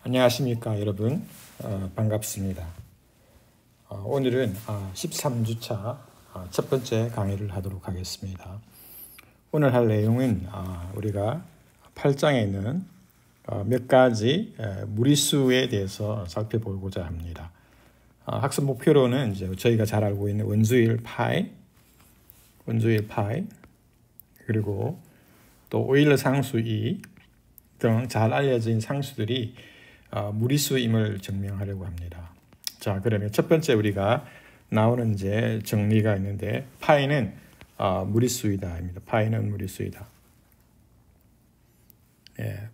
안녕하십니까 여러분. 반갑습니다. 오늘은 13주차 첫 번째 강의를 하도록 하겠습니다. 오늘 할 내용은 우리가 8장에 있는 몇 가지 무리수에 대해서 살펴보고자 합니다. 학습 목표로는 이제 저희가 잘 알고 있는 원주일 파이, 그리고 또 오일러 상수 2 등 잘 알려진 상수들이 무리수임을 증명하려고 합니다. 자, 그러면 첫 번째 우리가 나오는 이제 정리가 있는데 파이는 무리수이다입니다. 파이는 무리수이다.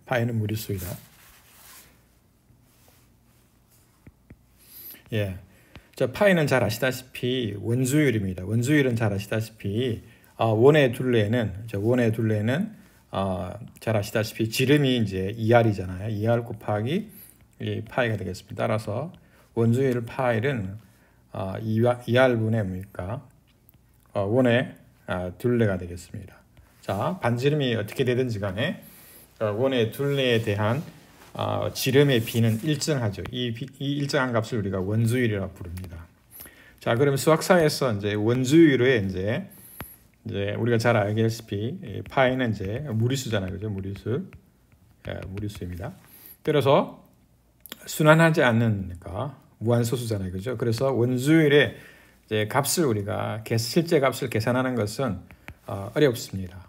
파이는 무리수이다. 자, 파이는 잘 아시다시피 원주율입니다. 원주율은 잘 아시다시피 원의 둘레는 잘 아시다시피 지름이 이제 2R이잖아요. 2R 곱하기 이 파이가 되겠습니다. 따라서 원주율 파이는 2R분의 뭡니까? 원의 둘레가 되겠습니다. 자, 반지름이 어떻게 되든지 간에 원의 둘레에 대한 지름의 비는 일정하죠. 이 일정한 값을 우리가 원주율이라고 부릅니다. 자, 그러면 수학사에서 이제 원주율에 이제 우리가 잘 알다시피 파이는 이제 무리수잖아요, 그죠? 무리수입니다. 그래서 순환하지 않는 무한소수잖아요, 그죠? 그래서 원주율의 이제 값을 우리가 실제 값을 계산하는 것은 어렵습니다.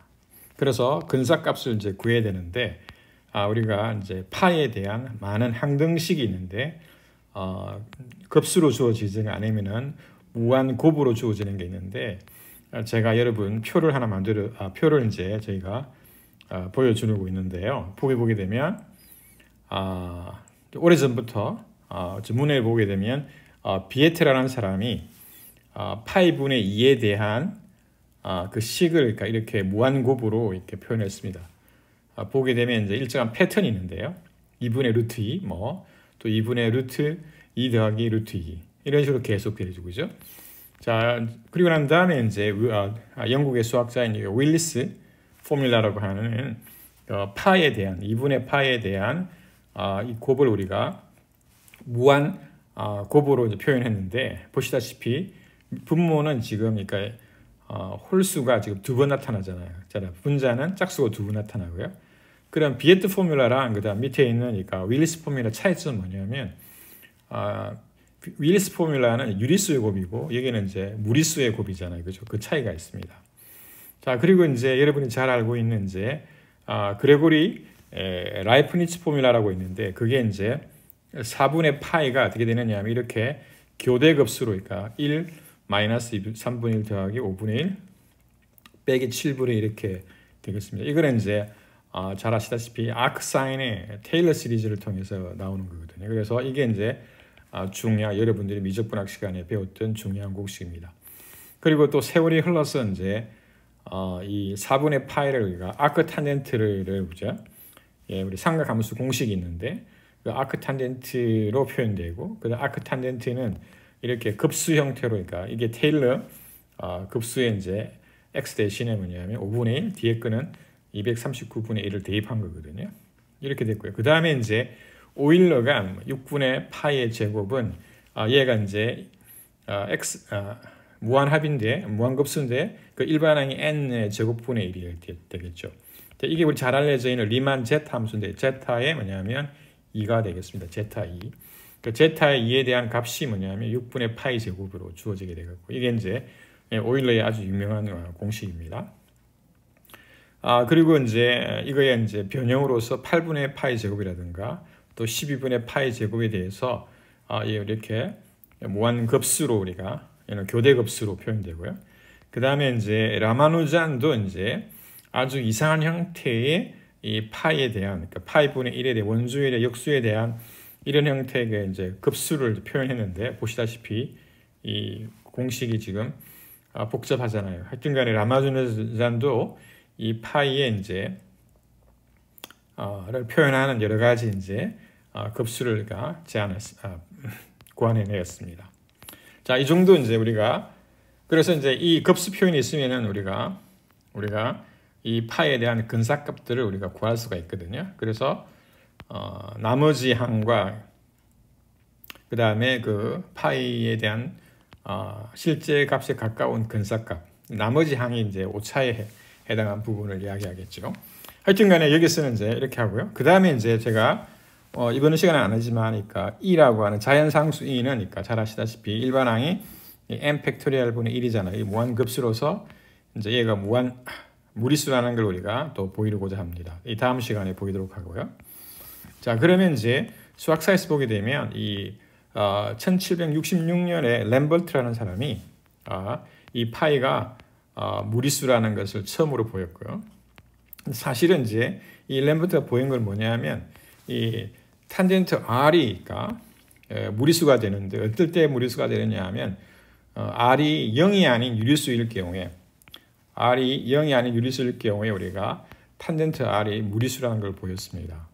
그래서 근사값을 이제 구해야 되는데 우리가 이제 파이에 대한 많은 항등식이 있는데 급수로 주어지지 않으면은 무한 곱으로 주어지는 게 있는데 제가 여러분 표를 하나 표를 이제 저희가 보여주고 있는데요. 보게 되면 오래전부터 문헌을 보게 되면 비에트라는 사람이 파이분의 2에 대한 그 식을 그러니까 이렇게 무한곱으로 이렇게 표현했습니다. 보게 되면 이제 일정한 패턴이 있는데요. 2분의 루트 2, 또 2분의 루트 2 더하기 루트 2 이런 식으로 계속 되죠, 그죠? 자, 그리고 난 다음에 이제 영국의 수학자인 윌리스 포뮬라라고 하는 파에 대한 2분의 파에 대한 이 곱을 우리가 무한 곱으로 이제 표현했는데 보시다시피 분모는 지금 그러니까 홀수가 지금 2번 나타나잖아요. 분자는 짝수가 2번 나타나고요. 그럼 비에트 포뮬라랑 그다음 밑에 있는 그러니까 윌리스 포뮬라 차이점은 뭐냐면 윌리스 포뮬라는 유리수의 곱이고 여기는 이제 무리수의 곱이잖아요, 그죠? 그 차이가 있습니다. 자, 그리고 이제 여러분이 잘 알고 있는 이제 그레고리 라이프니츠 포뮬라라고 있는데 그게 이제 4분의 파이가 어떻게 되느냐 하면 이렇게 교대급수로 그러니까 1 마이너스 3분의 1 더하기 5분의 1 빼기 7분의 1 이렇게 되겠습니다. 이거는 이제 잘 아시다시피 아크사인의 테일러 시리즈를 통해서 나오는 거거든요. 그래서 이게 이제 여러분들이 미적분학 시간에 배웠던 중요한 공식입니다. 그리고 또 세월이 흘러서 이제 이 4분의 파이를 우리가 아크탄젠트를 보죠. 우리 삼각함수 공식이 있는데 그 아크탄젠트로 표현되고 그 아크탄젠트는 이렇게 급수 형태로 그러니까 이게 테일러 급수에 이제 x 대신에 뭐냐면 5분의 1 뒤에 거는 239분의 1을 대입한 거거든요. 이렇게 됐고요. 그 다음에 이제 오일러가 6분의 파이의 제곱은 얘가 이제 무한급수인데 그 일반항이 n의 제곱분의 1이 되겠죠. 이게 우리 잘 알려져 있는 리만 제타 함수인데 제타의 뭐냐면 2가 되겠습니다. 제타 2. 그 제타의 2에 대한 값이 뭐냐면 6분의 파이 제곱으로 주어지게 되겠고 이게 이제 오일러의 아주 유명한 공식입니다. 그리고 이제 이거에 이제 변형으로서 8분의 파이 제곱이라든가 또 12분의 파이 제곱에 대해서 이렇게 무한급수로 우리가 교대급수로 표현되고요. 그 다음에 이제 라마누잔도 이제 아주 이상한 형태의 이 파이에 대한 그러니까 파이분의 1에 대한 원주율의 역수에 대한 이런 형태의 이제 급수를 표현했는데 보시다시피 이 공식이 지금 복잡하잖아요. 하여튼간에 라마누잔도 이 파이에 이제 를 표현하는 여러 가지 이제 급수를 구해내었습니다. 자, 이 정도 이제 우리가 그래서 이제 이 급수 표현이 있으면은 우리가 이 파에 대한 근사값들을 우리가 구할 수가 있거든요. 그래서 나머지 항과 그 다음에 그 파이에 대한 실제 값에 가까운 근사값, 나머지 항이 이제 오차에 해당한 부분을 이야기하겠죠. 하여튼간에 여기서는 이제 이렇게 하고요. 그 다음에 이제 제가 이번 시간에 안 하지만, 그러니까 e라고 하는 자연상수 e는, 그러니까 잘 아시다시피 일반항이 n 팩토리얼 분의 1이잖아요. 이 무한급수로서 이제 얘가 무리수라는 걸 우리가 또 보이고자 합니다. 이 다음 시간에 보이도록 하고요. 자, 그러면 이제 수학사에서 보게 되면 이 1766년에 램버트라는 사람이 이 파이가 무리수라는 것을 처음으로 보였고요. 사실은 이제 이 램버트가 보인 걸 뭐냐면 이 탄젠트 R이 무리수가 되는데, 어떨 때 무리수가 되느냐 하면 R이 0이 아닌 유리수일 경우에, R이 0이 아닌 유리수일 경우에 우리가 탄젠트 R이 무리수라는 걸 보였습니다.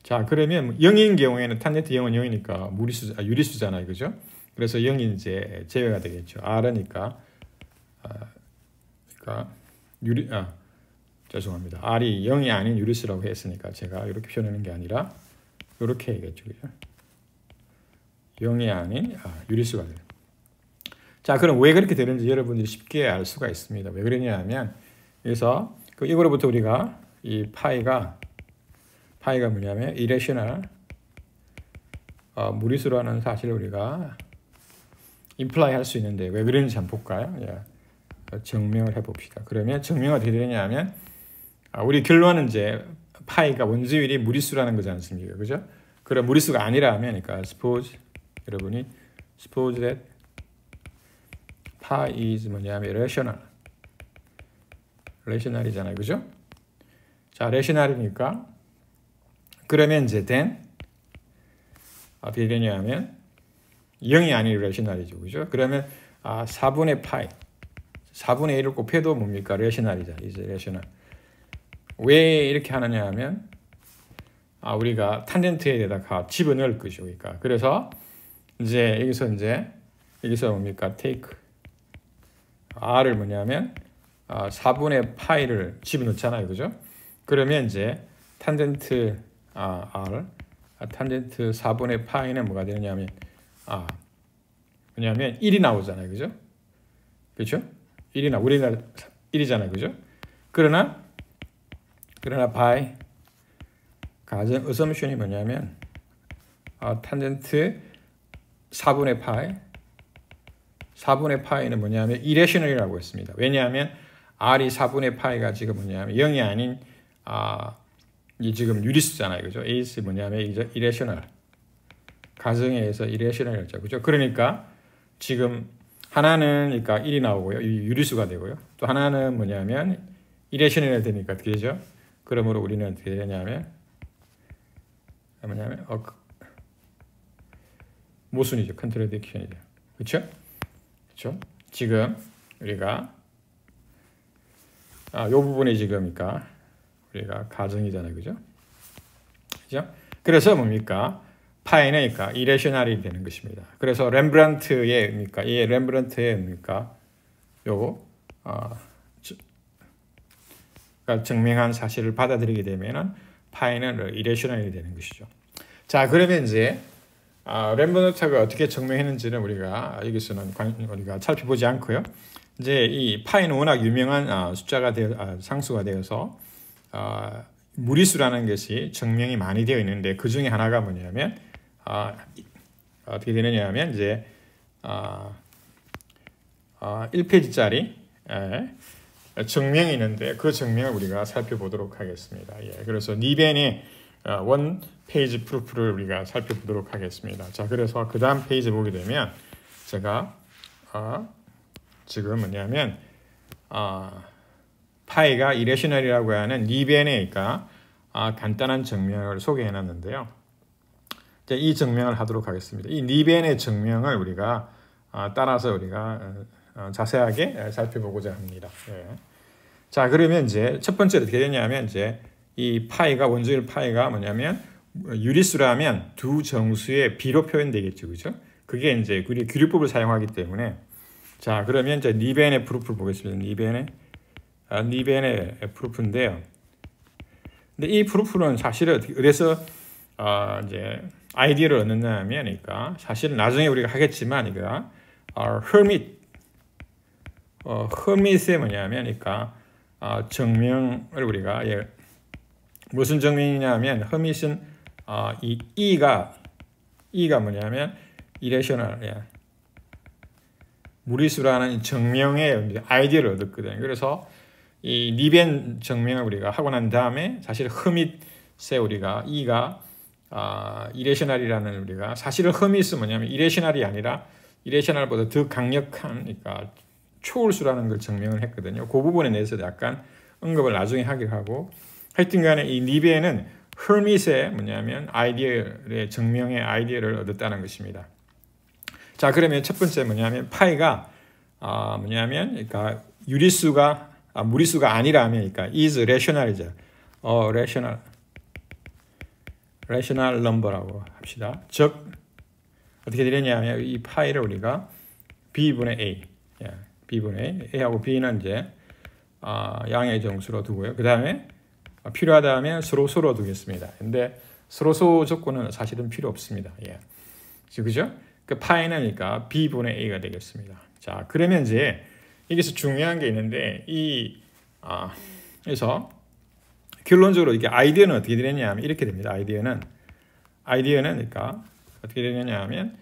자, 그러면 0인 경우에는 탄젠트 0은 0이니까 유리수잖아요. 그죠? 그래서 0이 이제 제외가 되겠죠. R이니까 죄송합니다. R이 0이 아닌 유리수라고 했으니까 제가 이렇게 표현하는 게 아니라 이렇게 해야겠죠. 그죠? 0이 아닌 유리수가 돼요. 자, 그럼 왜 그렇게 되는지 여러분들이 쉽게 알 수가 있습니다. 왜 그러냐 하면, 그래서 이거로부터 우리가 이 파이가 뭐냐면 irrational 무리수라는 사실을 우리가 imply 할 수 있는데, 왜 그런지 한번 볼까요? 예. 증명을 해봅시다. 그러면 증명이 어떻게 되느냐 하면, 우리 결론은 이제 파이가 원주율이 무리수라는 거지 않습니까? 그죠? 그럼 무리수가 아니라면, 그러니까 suppose that pi is 뭐냐면 rational이잖아요. 그죠? 자, rational이니까 그러면 이제 then 어떻게 되냐 하면 0이 아닌 rational이죠. 그죠? 그러면 4분의 1을 곱해도 뭡니까? rational이잖아요. 이제 rational. 왜 이렇게 하느냐 하면 우리가 탄젠트에다가 집어넣을 것이죠. 그러니까 그래서 이제 여기서 뭡니까? take r을 뭐냐면 4분의 파이를 집어넣잖아요. 그죠? 그러면 이제 탄젠트 탄젠트 4분의 파이는 뭐가 되느냐면 뭐냐면 1이 나오잖아요. 그죠? 그렇죠? 1이잖아요. 그죠? 그러나 by 가정 assumption이 뭐냐면 탄젠트 4분의 파이는 뭐냐면 irrational이라고 했습니다. 왜냐하면 r이 4분의 파이가 지금 뭐냐면 0이 아닌 이 지금 유리수잖아요. 그죠? is 뭐냐면 irrational. 가정에 의해서 irrational이었죠. 그죠? 그러니까 지금 하나는 그러니까 1이 나오고요. 유리수가 되고요. 또 하나는 뭐냐면 irrational이 되니까 어떻게 되죠? 그러므로 우리는 어떻게 되냐면 모순이죠. contradiction이죠. 그렇죠? 그렇죠? 지금 우리가 이 부분이 지금 그러니까 우리가 가정이잖아요. 그죠? 그죠? 그래서 뭡니까? 파이는 그러니까 irrational이 되는 것입니다. 그래서 렘브란트의 요거 증명한 사실을 받아들이게 되면은 파이는 irrational이 되는 것이죠. 자, 그러면 이제 렘브란트가 어떻게 증명했는지는 우리가 여기서는 우리가 살펴보지 않고요. 이제 이 파이는 워낙 유명한 상수가 되어서 무리수라는 것이 증명이 많이 되어 있는데, 그 중에 하나가 뭐냐면 어떻게 되느냐 하면 이제 1페이지짜리 증명이 있는데, 그 증명을 우리가 살펴보도록 하겠습니다. 예, 그래서 니벤의 원 페이지 프루프를 우리가 살펴보도록 하겠습니다. 자, 그래서 그 다음 페이지 보게 되면 제가 지금 뭐냐면 파이가 irrational이라고 하는 니벤의 간단한 증명을 소개해 놨는데요. 이 증명을 하도록 하겠습니다. 이 니벤의 증명을 우리가 따라서 우리가 자세하게 살펴보고자 합니다. 예. 자, 그러면 이제 첫 번째로 어떻게 되냐면 이제 이 파이가 원주율 파이가 뭐냐면 유리수라면 두 정수의 비로 표현되겠죠. 그죠? 그게 이제 우리 규律법을 사용하기 때문에, 자, 그러면 이제 니벤의 프루프를 보겠습니다. 니벤의 프루프인데요. 근데 이 프루프는 사실은 어디서 이제 아이디어를 얻느냐면, 그러니까 사실은 나중에 우리가 하겠지만, 이거 허밋의 뭐냐면, 그러니까 정명을 우리가 무슨 정명이냐면, 허밋은 이 E가 뭐냐면 이레셔널, 무리수라는 정명의 아이디어를 얻었거든요. 그래서 이 니벤 정명을 우리가 하고 난 다음에 사실 허밋에 우리가 E가 이레셔널이라는 우리가 사실은 허밋은 뭐냐면 이레셔널이 아니라 이레셔널보다 더 강력한, 그러니까 초월수라는 걸 정명을 했거든요. 그 부분에 대해서 약간 언급을 나중에 하기로 하고, 하여튼간에 이 니벤은 허밋의 뭐냐면 아이디어의 정명의 아이디어를 얻었다는 것입니다. 자, 그러면 첫 번째 뭐냐면 파이가 뭐냐면 그러니까 무리수가 아니라면, 그러니까 is rational이죠. rational number라고 합시다. 즉 어떻게 되느냐면 이 파이를 우리가 b분의 a, b분의 a하고 b는 이제 양의 정수로 두고요. 그 다음에 필요하다면 서로 두겠습니다. 근데 서로 조건은 사실은 필요 없습니다. 그죠? 그 파이는 그러니까 b분의 a가 되겠습니다. 자, 그러면 이제 여기서 중요한 게 있는데 그래서 결론적으로 이게 아이디어는 어떻게 되느냐면 이렇게 됩니다. 아이디어는 그러니까 어떻게 되느냐면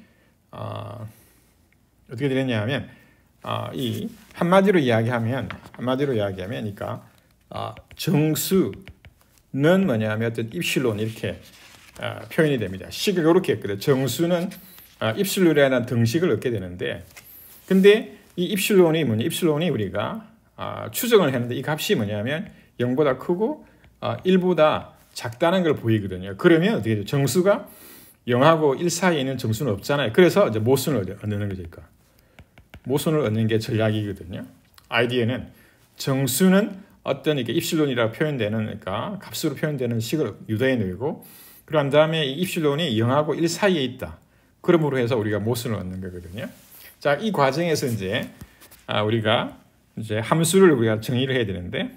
이 한마디로 이야기하면 그러니까 정수는 뭐냐면 어떤 입실론 이렇게 표현이 됩니다. 식을 이렇게 했거든요. 정수는 입실론이라는 등식을 얻게 되는데, 근데 이 입실론이 뭐냐? 입실론이 우리가 추정을 했는데 이 값이 뭐냐면 0보다 크고 1보다 작다는 걸 보이거든요. 그러면 어떻게 돼요? 정수가 0하고 1 사이에 있는 정수는 없잖아요. 그래서 이제 모순을 얻는 거죠. 그러니까 모순을 얻는 게 전략이거든요. 아이디어는 정수는 어떤 이렇게 입실론이라고 표현되는, 그러니까 값으로 표현되는 식을 유도해 놓고, 그런 다음에 이 입실론이 0하고 1 사이에 있다. 그러므로 해서 우리가 모순을 얻는 거거든요. 자, 이 과정에서 이제 우리가 이제 함수를 우리가 정의를 해야 되는데,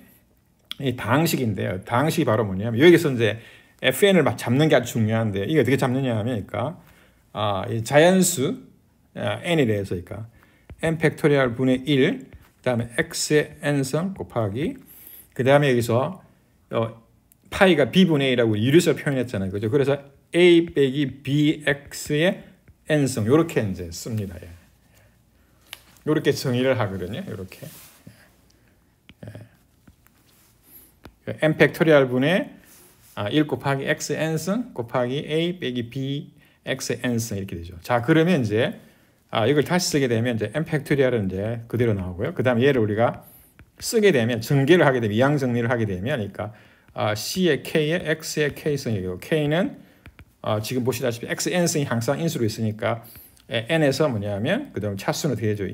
이 다항식인데요. 다항식이 바로 뭐냐면 여기서 이제 fn을 잡는 게 아주 중요한데, 이게 어떻게 잡느냐 하면, 그러니까 이 자연수 n에 대해서, 그러니까 n 팩토리얼 분의 1, 그다음에 x의 n성 곱하기, 그다음에 여기서 파이가 b분의 a라고 유리수 표현했잖아요. 그죠? 그래서 a 빼기 bx의 n성 이렇게 이제 씁니다. 이렇게 정의를 하거든요. 이렇게 n 팩토리얼 분의 1 곱하기 x n승 곱하기 a 빼기 b x n승 이렇게 되죠. 자, 그러면 이제 이걸 다시 쓰게 되면 이제 n 팩토리얼은 이제 그대로 나오고요. 그다음에 얘를 우리가 쓰게 되면 전개를 하게 되면 이항 정리를 하게 되면, 그러니까 c의 k에 x의 k승이고, k는 지금 보시다시피 x n승이 항상 인수로 있으니까 n에서 뭐냐면 그다음 차수는 어떻게 되죠?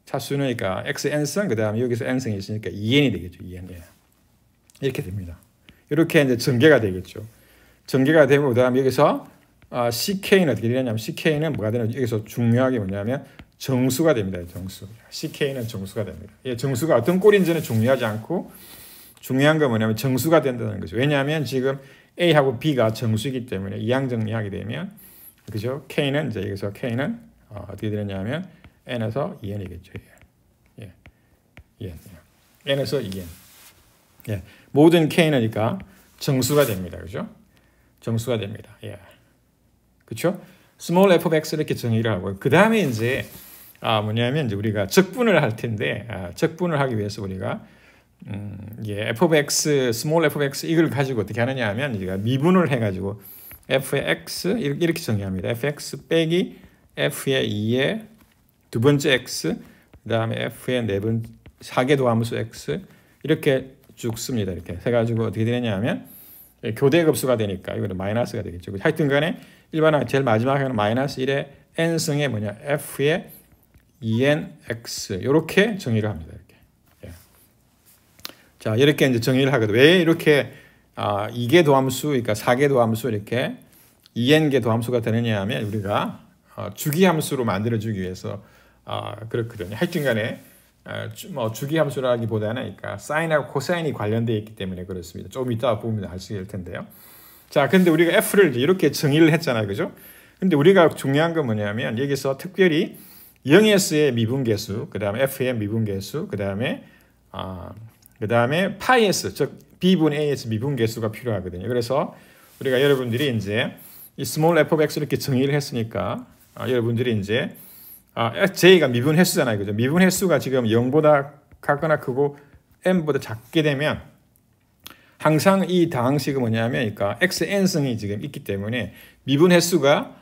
차수는 그러니까 x n승 그다음에 여기서 n승이 있으니까 2n이 되겠죠. 2n. 이렇게 됩니다. 이렇게 이제 전개가 되겠죠. 전개가 되고 그다음에 여기서 ck는 어떻게 되냐면 ck는 뭐가 되냐, 여기서 중요하게 뭐냐면 정수가 됩니다. 정수. ck는 정수가 됩니다. 정수가 어떤 꼴인지는 중요하지 않고 중요한 건 뭐냐면 정수가 된다는 거죠. 왜냐하면 지금 a하고 b가 정수이기 때문에 이항 정리하게 되면, 그죠? k는 이제 여기서 k는 어떻게 되느냐면 n에서 2n이겠죠. n에서 2n. 모든 k는 그러니까 정수가 됩니다. 그죠? 정수가 됩니다. 그렇죠? small f of x 이렇게 정의를 하고, 그 다음에 이제 뭐냐면 이제 우리가 적분을 할 텐데, 적분을 하기 위해서 우리가 f of x, small f of x 이걸 가지고 어떻게 하느냐 하면 우리가 미분을 해가지고 f의 x 이렇게 정의합니다. fx 빼기 f의 2의 두 번째 x, 그 다음에 f의 4개 도함수 x 이렇게 쭉 씁니다. 이렇게 해가지고 어떻게 되느냐 하면 교대급수가 되니까 이거는 마이너스가 되겠죠. 하여튼 간에 일반화 제일 마지막에는 마이너스 1의 n승의 뭐냐 f의 2nx 이렇게 정의를 합니다. 이렇게. 자, 이렇게 이제 정의를 하거든요. 왜 이렇게 2개 도함수, 그러니까 4개 도함수 이렇게 2n개 도함수가 되느냐 하면 우리가 주기함수로 만들어주기 위해서 그렇거든요. 하여튼 간에 뭐 주기함수라기보다는 그러니까 사인하고 코사인이 관련되어 있기 때문에 그렇습니다. 조금 이따 보면 알 수 있을 텐데요. 자, 근데 우리가 f를 이렇게 정의를 했잖아요, 그죠? 근데 우리가 중요한 건 뭐냐면 여기서 특별히 0에서의 미분계수, 그 다음에 f의 미분계수, 그 다음에 파이에서 즉 b분의 a에서 미분계수가 필요하거든요. 그래서 우리가 여러분들이 이제 이 small f of x 이렇게 정의를 했으니까 여러분들이 이제 j가 미분 횟수잖아요, 그죠? 미분 횟수가 지금 0보다 같거나 크고 m보다 작게 되면 항상 이 다항식은 뭐냐면, 그러니까 xn승이 지금 있기 때문에 미분 횟수가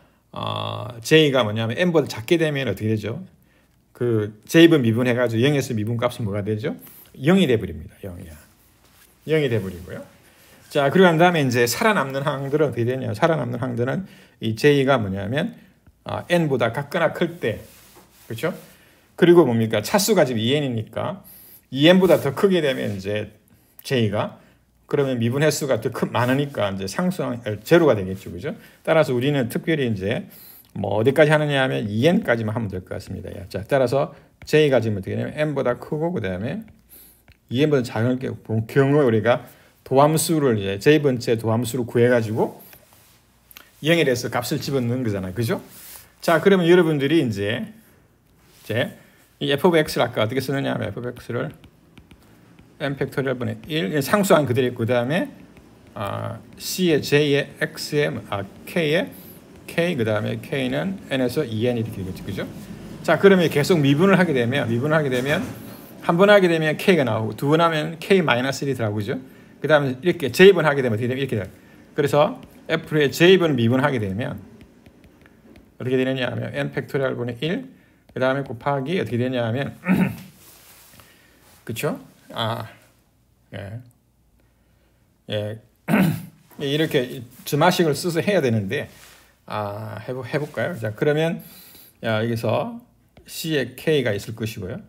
j가 뭐냐면 m보다 작게 되면 어떻게 되죠? 그 j분 미분해가지고 0에서 미분 값은 뭐가 되죠? 0이 돼버립니다. 0이 돼버리고요. 자, 그리고 난 다음에 이제 살아남는 항들은 어떻게 되냐? 살아남는 항들은 이 j가 뭐냐면 n보다 같거나 클 때, 그렇죠? 그리고 뭡니까? 차수가 지금 2n이니까 2n보다 더 크게 되면 이제 j가 그러면 미분 횟수가 더 많으니까 이제 상수항 제로가 되겠죠, 그죠? 따라서 우리는 특별히 이제 뭐 어디까지 하느냐 하면 2n까지만 하면 될 것 같습니다. 자, 따라서 j가 지금 어떻게 되냐면 n보다 크고 그 다음에 2n보다 작은 경우에 우리가 도함수를 이제 j번째 도함수를 구해가지고 0에 대해서 값을 집어넣는 거잖아요, 그죠? 자, 그러면 여러분들이 이제 이 f of x를 아까 어떻게 쓰느냐 하면 f of x를 n 팩토리얼 분의 1 상수항 그대로 있고 그 다음에 c의 j의 x의 k의 k 그 다음에 k는 n에서 2n 이렇게 되겠죠, 그죠? 자, 그러면 계속 미분을 하게 되면 한 번 하게 되면 k가 나오고 두 번 하면 k-1이 들어가고, 그죠? 그 다음에 이렇게 j번 하게 되면 어떻게 되면 이렇게 돼요. 그래서 f의 j번 미분하게 되면 어떻게 되느냐 하면 n 팩토리얼 분의 1 그 다음에 곱하기 어떻게 되냐 하면 그쵸? 이렇게 점화식을 써서 해야 되는데 해볼까요? 자, 그러면 여기서 c에 k가 있을 것이고요.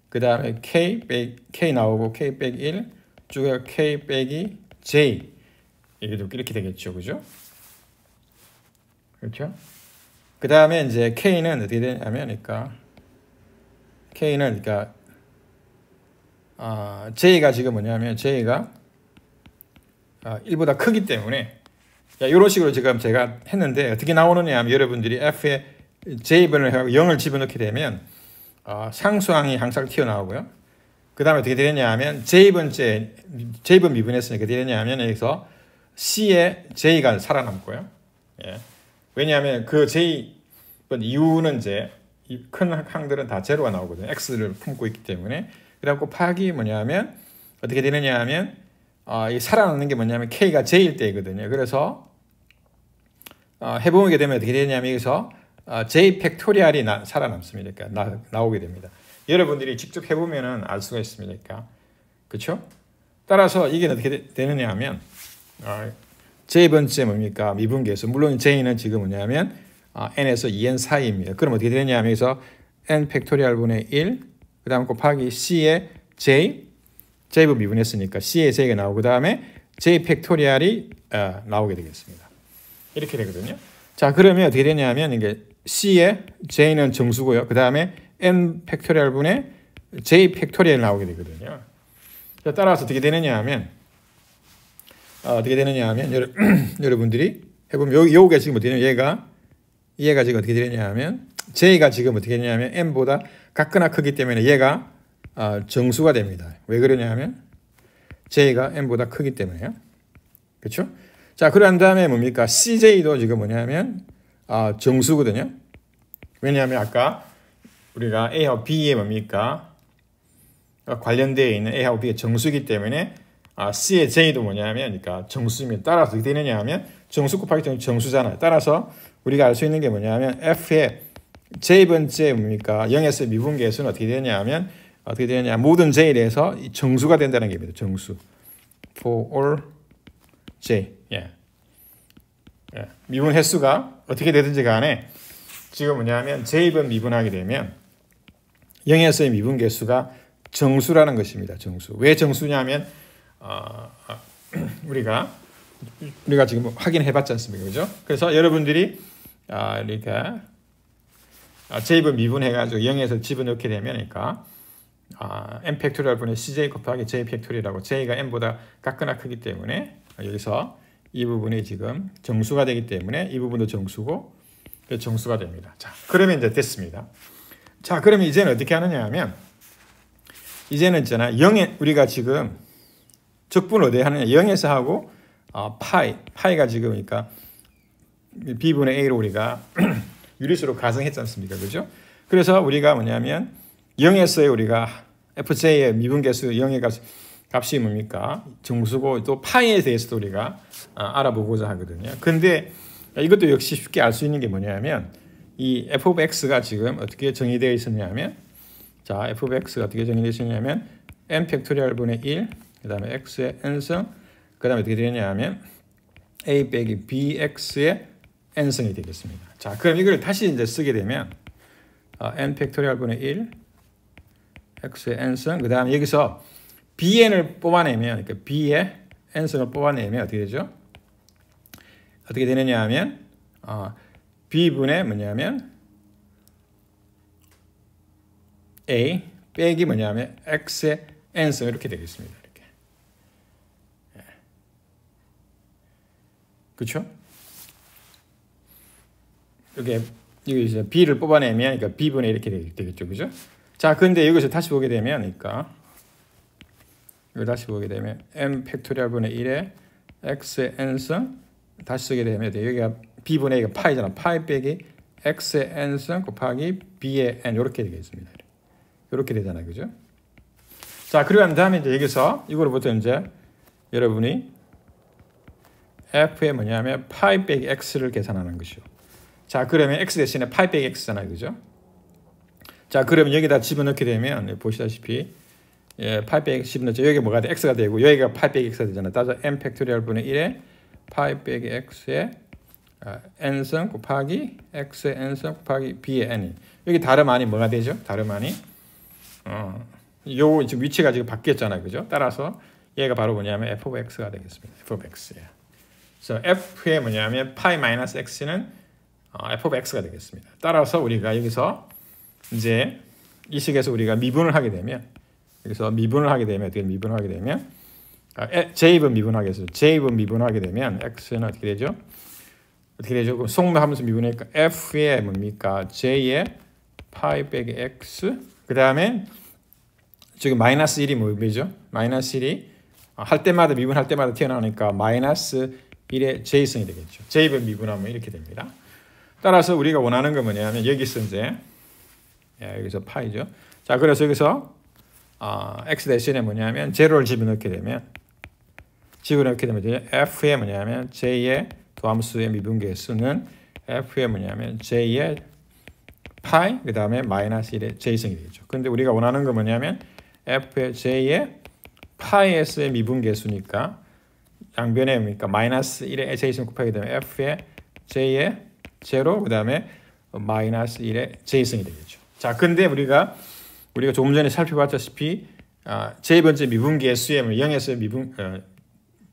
그 다음에 k 나오고 k 빼기 1 쭉 k 빼기 j 이렇게 되겠죠, 그죠? 그렇죠? 그 다음에 이제 k는 어떻게 되냐면, k는 j가 지금 뭐냐면 j가 1보다 크기 때문에 이런 식으로 지금 제가 했는데 어떻게 나오느냐 하면 여러분들이 f에 j번을 하고 0을 집어넣게 되면 상수항이 항상 튀어나오고요. 그 다음에 어떻게 되느냐 하면 j번 미분했으니까 어떻게 되느냐 하면 여기서 c의 j가 살아남고요. 왜냐하면 그 j번 이후는 이제 이 큰 항들은 다 제로가 나오거든요. x를 품고 있기 때문에. 그다음 곱하기 뭐냐면 어떻게 되느냐 하면 이 살아남는 게 뭐냐면 k가 j일 때거든요. 그래서 해보게 되면 어떻게 되냐면 여기서 j 팩토리얼이 살아남습니다. 그러니까 나오게 됩니다. 여러분들이 직접 해보면은 알 수가 있습니다. 그렇죠? 따라서 이게 어떻게 되느냐 하면 j번째 뭡니까? 미분계수. 물론 j는 지금 뭐냐면 n에서 2n 사이입니다. 그럼 어떻게 되느냐 하면 여기서 n 팩토리얼 분의 1 그 다음 곱하기 c의 j분 미분했으니까 c의 j가 나오고 그 다음에 j 팩토리얼이 나오게 되겠습니다. 이렇게 되거든요. 자, 그러면 어떻게 되냐면 이게 c의 j는 정수고요. 그 다음에 n 팩토리얼 분의 j 팩토리얼 나오게 되거든요. 자, 따라서 어떻게 되느냐 하면 여러분들이 해보면 여기가 지금 어떻게 되냐면 얘가 지금 어떻게 되느냐 하면 j가 지금 어떻게 되냐면 n보다 같거나 크기 때문에 얘가 정수가 됩니다. 왜 그러냐 하면 j가 n보다 크기 때문에요. 그렇죠? 자, 그런 다음에 뭡니까? cj도 지금 뭐냐면 정수거든요. 왜냐하면 아까 우리가 a하고 b에 뭡니까? 관련되어 있는 a하고 b의 정수이기 때문에 c의 j도 뭐냐면 그러니까 정수입니다. 따라서 어떻게 되느냐 하면 정수 곱하기 정수잖아요. 따라서 우리가 알 수 있는 게 뭐냐면 f의 j번째 뭡니까? 0에서 미분계수는 어떻게 되냐 하면 어떻게 되냐 모든 j에 대해서 정수가 된다는 겁니다. 정수. for all j. 미분 횟수가 어떻게 되든지 간에 지금 뭐냐면 j번 미분하게 되면 0에서의 미분계수가 정수라는 것입니다. 정수. 왜 정수냐면 우리가 지금 확인해봤지 않습니까? 그죠? 그래서 여러분들이 이렇게 j번 미분해가지고 0에서 집어넣게 되면 그러니까 n 팩토리얼 분의 cj 곱하기 j 팩토리라고 j가 n보다 같거나 크기 때문에 여기서 이 부분이 지금 정수가 되기 때문에 이 부분도 정수고 정수가 됩니다. 자, 그러면 이제 됐습니다. 자, 그러면 이제는 어떻게 하느냐 하면 이제는 있잖아 0에 우리가 지금 적분을 어디에 하느냐 0에서 하고 파이가 지금 그러니까 b분의 a로 우리가 유리수로 가정했지 않습니까? 그죠? 그래서 우리가 뭐냐면 0에서의 우리가 fj의 미분계수 0의 값이 뭡니까? 정수고 또 파이에 대해서도 우리가 알아보고자 하거든요. 근데 이것도 역시 쉽게 알 수 있는 게 뭐냐면 이 f of x가 지금 어떻게 정의되어 있었냐면 자, f of x가 어떻게 정의되어 있었냐면 n 팩토리얼 분의 1 그 다음에 x의 n승 그 다음에 어떻게 되냐면 a 빼기 bx의 n승이 되겠습니다. 자, 그럼 이걸 다시 이제 쓰게 되면 n 팩토리얼 분의 1 x의 n승 그 다음에 여기서 bn을 뽑아내면 그러니까 b의 n승을 뽑아내면 어떻게 되죠? 어떻게 되느냐 하면 b분의 뭐냐면 a 빼기 뭐냐면 x의 n승 이렇게 되겠습니다. 이렇게. 그렇죠? 이게 이제 b를 뽑아내면 그러니까 b분의 이렇게 되겠죠. 그죠? 자, 근데 여기서 다시 보게 되면 그러니까 이거 다시 보게 되면 n 팩토리얼 분의 1에 x의 n승 다시 쓰게 되면 여기가 b분의 a가 파이잖아. 파이 빼기 x의 n승 곱하기 b의 n 이렇게 되겠습니다. 이렇게 되잖아요. 그죠? 자, 그리고 난 다음에 이제 여기서 이거로부터 이제 여러분이 f의 뭐냐면 파이 빼기 x를 계산하는 것이요. 자, 그러면 x 대신에 파이 빼기 x잖아요. 그죠? 자, 그러면 여기다 집어넣게 되면 보시다시피 파이 빼기 집어넣죠. 여기 뭐가 돼? x가 되고 여기가 파이 빼기 x가 되잖아요. 따라서 n 팩토리얼 분의 1에 파이 빼기 x의 n승 곱하기 x의 n승 곱하기 b의 n이 여기 다름 안이 뭐가 되죠? 다름 안이 요 지금 위치가 지금 바뀌었잖아요. 그죠? 따라서 얘가 바로 뭐냐면 f of x가 되겠습니다. f of x. 그래서 f의 뭐냐면 파이 마이너스 x는 f of x가 되겠습니다. 따라서 우리가 여기서 이제 이 식에서 우리가 미분을 하게 되면 여기서 미분을 하게 되면 어떻게 미분을 하게 되면 j분 미분하게 해서 j분 미분하게 되면 x는 어떻게 되죠? 어떻게 되죠? 그럼 속도하면서 미분하니까 f의 뭡니까? j의 파이 빼기 x 그 다음에 지금 마이너스 1이 뭐죠? 마이너스 1이 할 때마다 미분할 때마다 튀어나오니까 마이너스 1의 j승이 되겠죠. j분 미분하면 이렇게 됩니다. 따라서 우리가 원하는 건 뭐냐면 여기서 이제 여기서 파이죠. 자, 그래서 여기서 x 대신에 뭐냐면 제로를 집어넣게 되면 f의 뭐냐면 j의 도함수의 미분계수는 f의 뭐냐면 j의 파이 그 다음에 마이너스 1의 j승이 되겠죠. 근데 우리가 원하는 건 뭐냐면 f의 j의 파이에서의 미분계수니까 양변에 뭡니까 마이너스 1의 j승 곱하게 되면 f의 j의 제로 그 다음에 마이너스 1의 j승이 되겠죠. 자, 근데 우리가 조금 전에 살펴봤다시피 제2번째 미분계수의 0에서의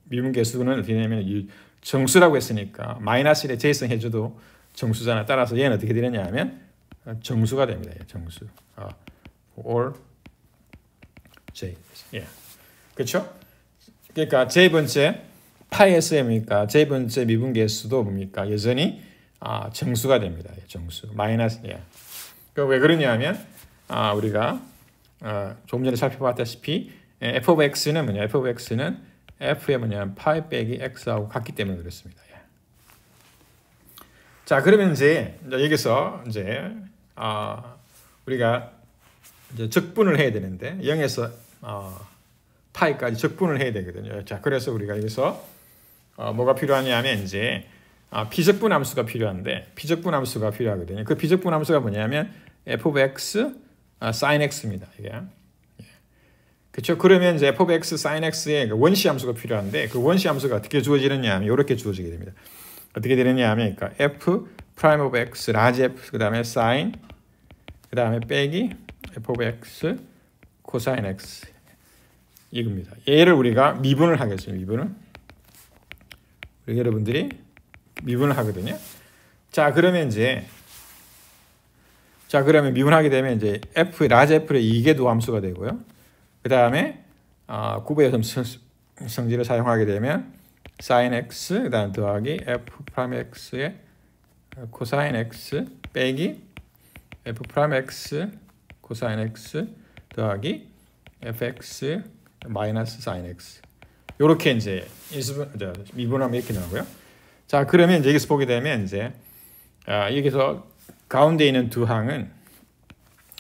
미분계수는 어떻게 되냐면 정수라고 했으니까 마이너스 1의 j승 해줘도 정수잖아. 따라서 얘는 어떻게 되느냐 하면 정수가 됩니다. 정수. or j. 그렇죠? 그러니까 제2번째 파이에서의 뭡니까? 제2번째 미분계수도 뭡니까? 여전히 정수가 됩니다. 정수. 마이너스. 왜 그러냐 하면 우리가 조금 전에 살펴봤다시피 f of x는 뭐냐? f of x는 f의 뭐냐? 파이 빼기 x하고 같기 때문에 그렇습니다. 자, 그러면 이제 여기서 이제 우리가 이제 적분을 해야 되는데 0에서 파이까지 적분을 해야 되거든요. 자, 그래서 우리가 여기서 뭐가 필요하냐면 이제 비적분 함수가 필요한데 비적분 함수가 필요하거든요. 그 비적분 함수가 뭐냐면 f of x sin x입니다. 이게. 그렇죠? 그러면 이제 f of x sin x의 원시 함수가 필요한데 그 원시 함수가 어떻게 주어지느냐 하면 이렇게 주어지게 됩니다. 어떻게 되느냐 하면 그러니까 f prime of x 라지 f 그다음에 sin 그다음에 빼기 f of x cosine x 이겁니다. 얘를 우리가 미분을 하겠습니다. 미분을 우리 여러분들이 미분을 하거든요. 자, 그러면 이제 자, 그러면 미분하게 되면 이제 라지 F의 2개 함수가 되고요. 그 다음에 구부의 성질을 사용하게 되면 sin x, 그 다음 더하기 f 프라임 x의 코사인 x 빼기 f 프라임 x 코사인 x 더하기 fx 마이너스 sin x. 요렇게 이제 미분하면 이렇게 나오고요. 자, 그러면 이제 여기서 보게 되면 이제 여기서 가운데 있는 두 항은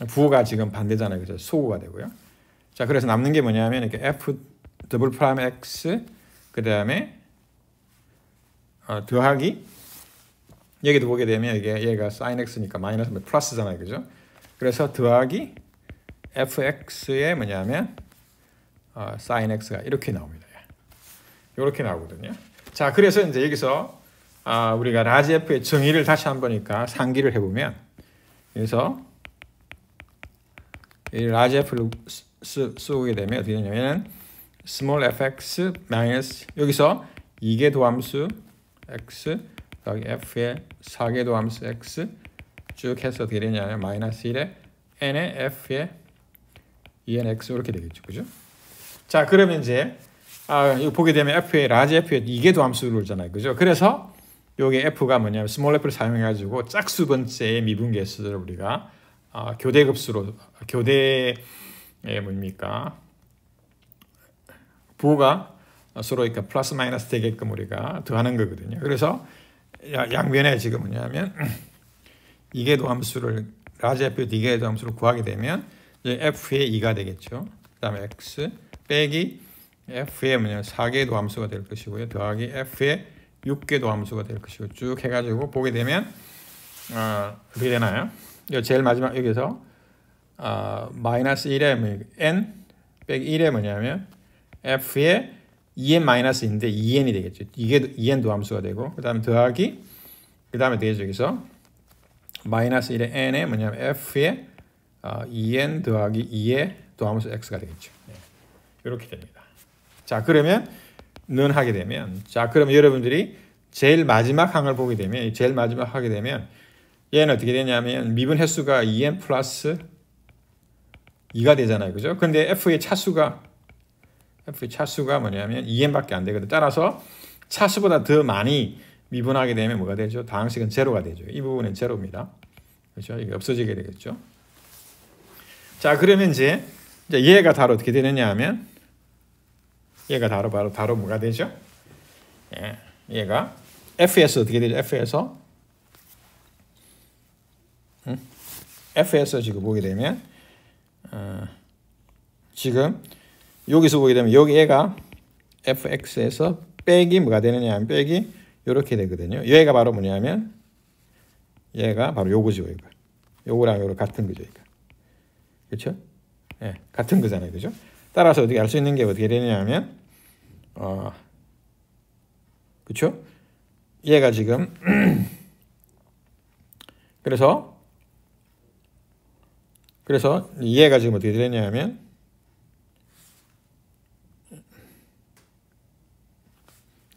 부호가 지금 반대잖아요. 그래서 소호가 되고요. 자, 그래서 남는 게 뭐냐면 이렇게 f 더블 프라임 x 그 다음에 더하기 여기도 보게 되면 얘가 sin x니까 마이너스 플러스잖아요. 그죠? 그래서 더하기 fx의 뭐냐면 sin x가 이렇게 나옵니다. 이렇게 나오거든요. 자, 그래서 이제 여기서 우리가 라지 f의 정의를 다시 한 번이니까 상기를 해보면 그래서 이 라지 f를 쓰게 되면 어떻게 되냐면 small fx 마이너스 여기서 2개 도함수 x 더하기 f의 4개 도함수 x 쭉 해서 어떻게 되냐면 마이너스 1에 n의 f의 2n x 이렇게 되겠죠. 그죠? 자, 그러면 이제 이거 보게 되면 f의 라지 f의 2개 도함수를 잖아요. 그죠? 그래서 여기 f가 뭐냐면 스몰 f를 사용해 가지고 짝수 번째의 미분계수를 우리가 교대급수로 교대에 뭡니까? 부호가 서로 그러니까 플러스 마이너스 되게끔 우리가 더하는 거거든요. 그래서 양변에 지금 뭐냐면 2개 도함수를 라지 f의 2개 도함수를 구하게 되면 이제 f의 2가 되겠죠. 그다음에 x 빼기 f의 뭐냐면 4개 도함수가 될 것이고요. 더하기 f의 6개 도함수가 될 것이고 쭉 해가지고 보게 되면 어떻게 되나요? 제일 마지막 여기서 마이너스 1에 n 빼기 1에 뭐냐면 f의 2n 마이너스인데 2n이 되겠죠. 이게 2n 도함수가 되고 그 다음에 더하기 그 다음에 되죠. 여기서 마이너스 1에 n에 뭐냐면 f의 2n 더하기 2의 도함수 x가 되겠죠. 네. 이렇게 됩니다. 자, 그러면 는 하게 되면 자, 그러면 여러분들이 제일 마지막 항을 보게 되면 제일 마지막 하게 되면 얘는 어떻게 되냐면 미분 횟수가 2n 플러스 2가 되잖아요. 그죠? 근데 f의 차수가 뭐냐면 2n밖에 안 되거든. 따라서 차수보다 더 많이 미분하게 되면 뭐가 되죠? 다항식은 제로가 되죠. 이 부분은 제로입니다. 그렇죠? 이게 없어지게 되겠죠. 자, 그러면 이제 얘가 바로 어떻게 되느냐 하면 얘가 바로 뭐가 되죠? 예, 얘가 f에서 어떻게 되죠? f에서 지금 보게 되면 지금 여기서 보게 되면 여기 얘가 fx에서 빼기 뭐가 되느냐 하면 빼기 이렇게 되거든요. 얘가 바로 뭐냐면 얘가 바로 요거죠. 요거랑 요거 같은 거죠. 그렇죠? 예, 같은 거잖아요. 그죠? 따라서 어떻게 알 수 있는 게 어떻게 되냐면 그렇죠? 얘가 지금 그래서 얘가 지금 어떻게 되냐면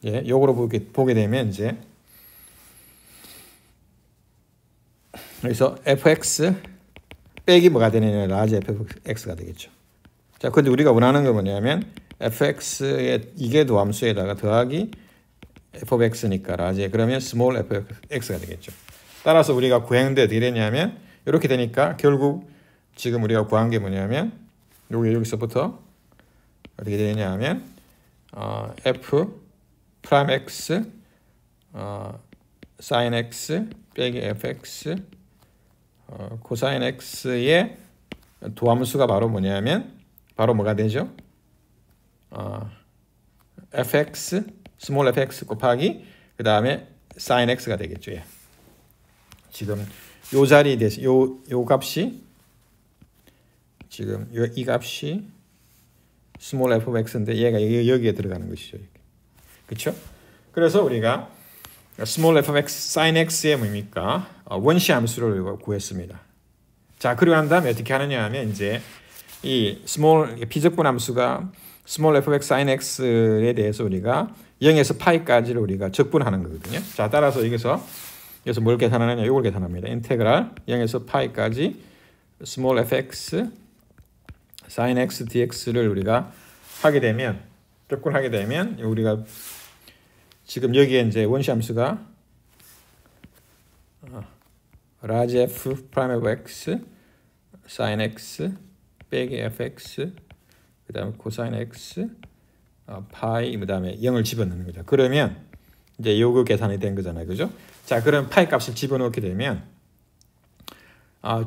요거로 보게 되면 이제 그래서 fx 빼기 뭐가 되느냐 라지 fx가 되겠죠. 자, 근데 우리가 원하는 건 뭐냐면 fx의 2개 도함수에다가 더하기 f of x니까 라지 그러면 small fx가 되겠죠. 따라서 우리가 구한 데 어떻게 되냐면 이렇게 되니까 결국 지금 우리가 구한 게 뭐냐면 여기서부터 어떻게 되냐면 f 프라임 x sin x 빼기 fx 코사인 x의 도함수가 바로 뭐냐면 바로 뭐가 되죠? fx 스몰 fx 곱하기 그 다음에 sin x가 되겠죠. 예. 지금 요 자리에 대해서 요 값이 지금 이 값이 스몰 f of x인데 얘가 여기에 들어가는 것이죠. 그렇죠? 그래서 우리가 스몰 f of x sin x의 뭡니까? 원시 함수를 구했습니다. 자, 그리고 난 다음에 어떻게 하느냐 하면 이제 이 비적분 함수가 스몰 f of x sin x에 대해서 우리가 0에서 파이까지를 우리가 적분하는 거거든요. 자, 따라서 여기서 그래서 뭘 계산하느냐? 이걸 계산합니다. 인테그랄 0에서 파이까지 small fx sin x dx를 우리가 하게 되면 접근하게 되면 우리가 지금 여기에 이제 원시 함수가 large f prime of x sin x 빼기 fx 그다음에 cosine x 파이 그다음에 0을 집어넣는 거죠. 그러면 이제 요거 계산이 된 거잖아요. 그죠? 자, 그럼 파이 값을 집어넣게 되면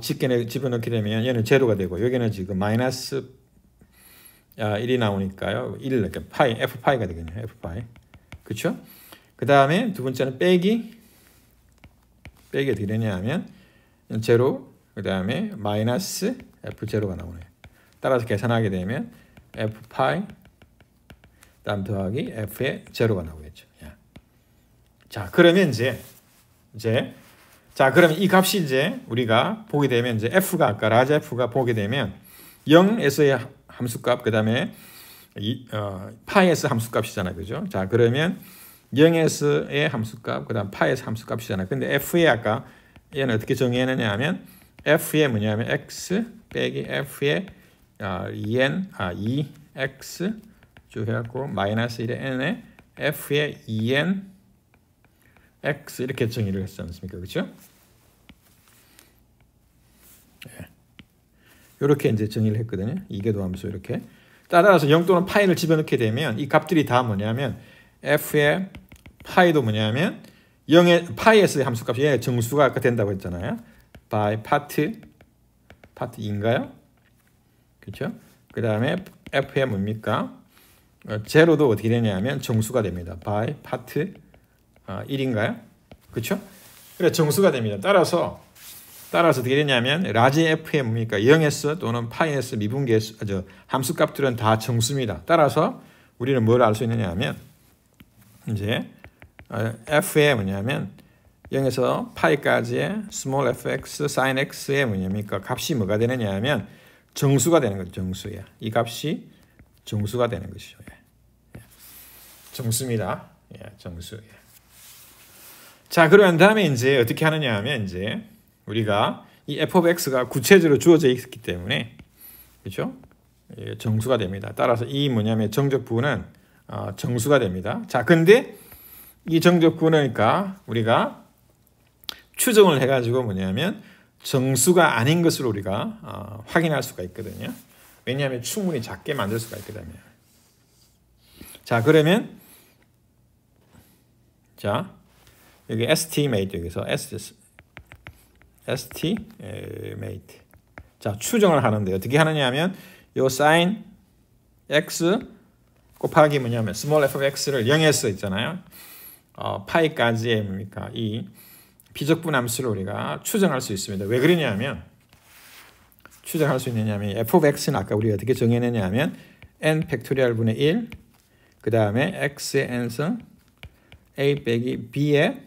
직계에 집어넣게 되면 얘는 제로가 되고 여기는 지금 마이너스 1이 나오니까요. 1 이렇게 파이 f 파이가 되겠네요. f 파이. 그렇죠? 그다음에 두 번째는 빼기 어떻게 되냐면 제로 그다음에 마이너스 f 제로가 나오네요. 따라서 계산하게 되면 f 파이 다음 더하기 f의 제로가 나오겠죠. 자, 그러면 이제 자, 그러면 이 값이 이제 우리가 보게 되면 이제 f가 아까 라지 f가 보게 되면 0에서의 함수값 그다음에 파이에서 함수값이잖아요. 그죠? 자, 그러면 0에서의 함수값 그다음 파이에서 함수값이잖아요. 근데 f의 아까 얘는 어떻게 정의했느냐 하면 f의 뭐냐면 x 빼기 f의 2x 쭉 해갖고 마이너스 1의 n에 f의 2n x 이렇게 정의를 했지 않습니까? 그렇죠? 이렇게 이제 정의를 했거든요. 이계도 함수 이렇게. 따라서 0 또는 파이를 집어넣게 되면 이 값들이 다 뭐냐면 f의 파이도 뭐냐면 0의 파이에서의 함수값이 얘 정수가 아까 된다고 했잖아요. by 파트 2인가요? 그렇죠? 그 다음에 f의 뭡니까? 제로도 어떻게 되냐면 정수가 됩니다. by 파트 1인가요? 그렇죠? 그래 정수가 됩니다. 따라서 어떻게 되냐면 라지 f의 뭡니까? 0s 또는 파이에서 미분계 함수값들은 다 정수입니다. 따라서 우리는 뭘 알 수 있느냐 하면 이제 f의 뭐냐면 0에서 파이까지의 small fx sin x의 뭐냐니까 값이 뭐가 되느냐 하면 정수가 되는 거죠. 정수야. 이 값이 정수가 되는 것이죠. 정수입니다. 정수. 자, 그러면 다음에 이제 어떻게 하느냐 하면 이제 우리가 이 f of x가 구체적으로 주어져 있기 때문에 그렇죠? 정수가 됩니다. 따라서 이 뭐냐면 정적 부호는 정수가 됩니다. 자, 근데 이 정적 부호니까 우리가 추정을 해가지고 뭐냐면 정수가 아닌 것으로 우리가 확인할 수가 있거든요. 왜냐하면 충분히 작게 만들 수가 있거든요. 자, 그러면 자 여기 estimate 여기서 estimate 자 추정을 하는데 어떻게 하느냐 하면 요 sin x 곱하기 뭐냐면 small f of x를 0에서 있잖아요. 파이까지의 뭡니까 이 비적분 함수를 우리가 추정할 수 있습니다. 왜 그러냐면 추정할 수 있느냐면 f of x는 아까 우리가 어떻게 정해냈냐면 n 팩토리얼 분의 1 그 다음에 x의 n승 a 빼기 b의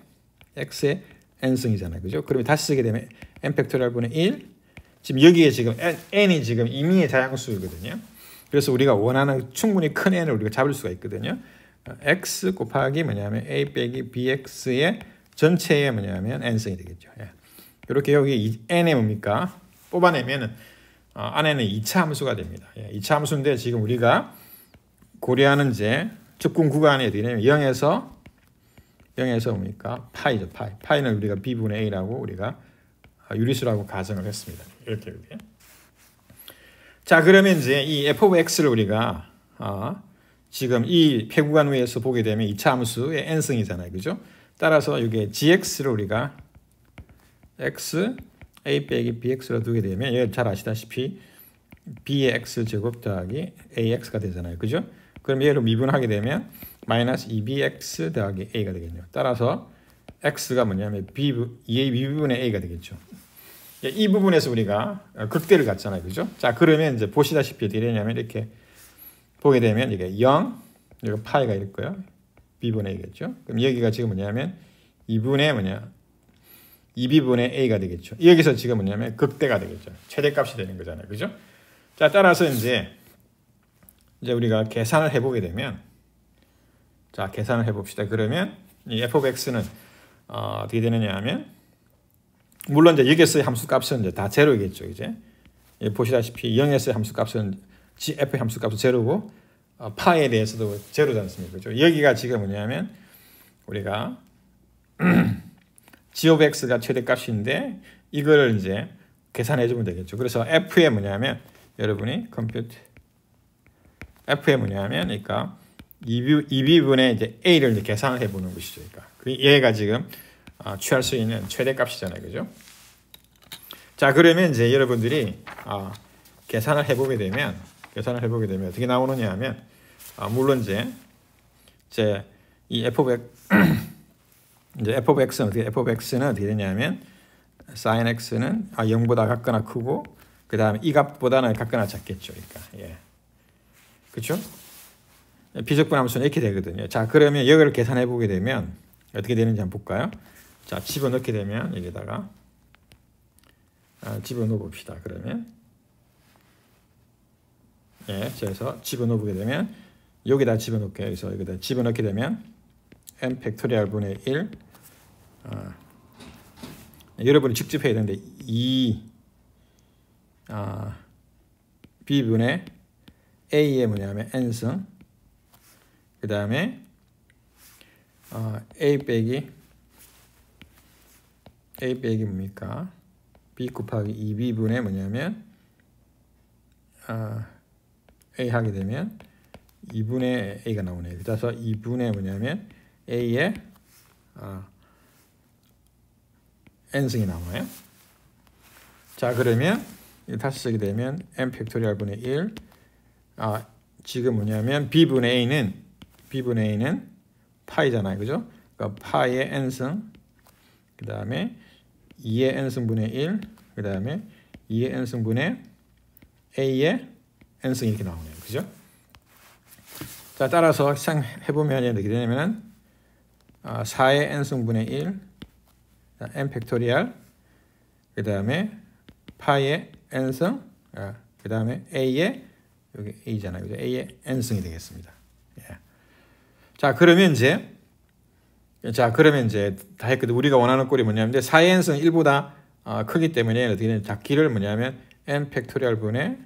x의 n승이잖아요. 그죠? 그러면 다시 쓰게 되면 n 팩토리얼 분의 1 지금 여기에 지금 n이 지금 임의의 자양수이거든요. 그래서 우리가 원하는 충분히 큰 n을 우리가 잡을 수가 있거든요. x 곱하기 뭐냐면 a 빼기 bx의 전체의 뭐냐면 n승이 되겠죠. 이렇게 여기 n의 뭡니까? 뽑아내면은 안에는 2차 함수가 됩니다. 2차 함수인데 지금 우리가 고려하는 이제 접근 구간이 어떻게 되냐면 0에서 뭡니까? 파이죠. 파이는 우리가 b분의 a라고 우리가 유리수라고 가정을 했습니다. 이렇게. 자, 그러면 이제 이 f of x를 우리가 지금 이 폐구간 위에서 보게 되면 2차 함수의 n승이잖아요. 그죠? 따라서 이게 gx를 우리가 x a 빼기 bx로 두게 되면 얘 잘 아시다시피 b의 x 제곱 더하기 ax가 되잖아요. 그죠? 그럼 얘를 미분하게 되면 마이너스 2bx 더하기 a가 되겠네요. 따라서 x가 뭐냐면 2a b분의 a가 되겠죠. 이 부분에서 우리가 극대를 갖잖아요. 그죠? 자, 그러면 이제 보시다시피 어떻게 되냐면 이렇게 보게 되면 이게 0, 이거 파이가 일 거예요. b분의 a겠죠. 그럼 여기가 지금 뭐냐면 2b분의 a가 되겠죠. 여기서 지금 뭐냐면 극대가 되겠죠. 최대값이 되는 거잖아요. 그죠? 자, 따라서 이제 우리가 계산을 해보게 되면 자, 계산을 해봅시다. 그러면 이 f of x는 어떻게 되느냐 하면 물론 이제 여기서의 함수 값은 이제 다 제로겠죠. 이제 보시다시피 0에서의 함수 값은 f 함수 값은 제로고 파에 대해서도 제로지 않습니까? 그렇죠? 여기가 지금 뭐냐면 우리가 g of x가 최대값인데 이거를 이제 계산해 주면 되겠죠. 그래서 f에 뭐냐면 여러분이 compute f에 뭐냐면 그러니까 2b분의 이제 a를 이제 계산을 해 보는 것이죠. 그러니까 얘가 지금 취할 수 있는 최대값이잖아요. 그죠? 자, 그러면 이제 여러분들이 계산을 해 보게 되면 어떻게 나오느냐 하면 물론 이제 이 f of x 이제 f of x는 어떻게 되냐면 sin x는 0보다 같거나 크고 그 다음에 이 값보다는 같거나 작겠죠. 그러니까 그렇죠? 비적분함수는 이렇게 되거든요. 자, 그러면 여기를 계산해 보게 되면 어떻게 되는지 한번 볼까요? 자, 집어넣게 되면 여기다가 집어넣어 봅시다. 그러면 그래서 집어넣어 보게 되면 여기다 집어넣을게요. 그래서 여기다 집어넣게 되면 n 팩토리얼 분의 1 여러분이 직접 해야 되는데 2 b분의 a의 뭐냐면 n승 그 다음에 a 빼기 뭡니까? b 곱하기 2b분의 뭐냐면 a 하게 되면 2분의 a가 나오네요. 그래서 2분의 뭐냐면 a의 n승이 나와요. 자, 그러면 다시 쓰게 되면 n 팩토리얼 분의 1 지금 뭐냐면 b분의 a는 파이잖아요. 그죠? 그러니까 파이의 n승 그 다음에 2의 n승분의 1 그 다음에 2의 n승분의 a의 n승 이렇게 나오네요. 그죠? 자, 따라서 해보면 어떻게 되냐면 4의 n승분의 1 n 팩토리얼 그 다음에 파이의 n승 그 다음에 a의 여기 a잖아요. 그죠? a의 n승이 되겠습니다. 자, 그러면 이제 다 했거든. 우리가 원하는 꼴이 뭐냐면 4의 n승 1보다 크기 때문에 어떻게 되냐면 작기를 뭐냐면 n 팩토리얼 분의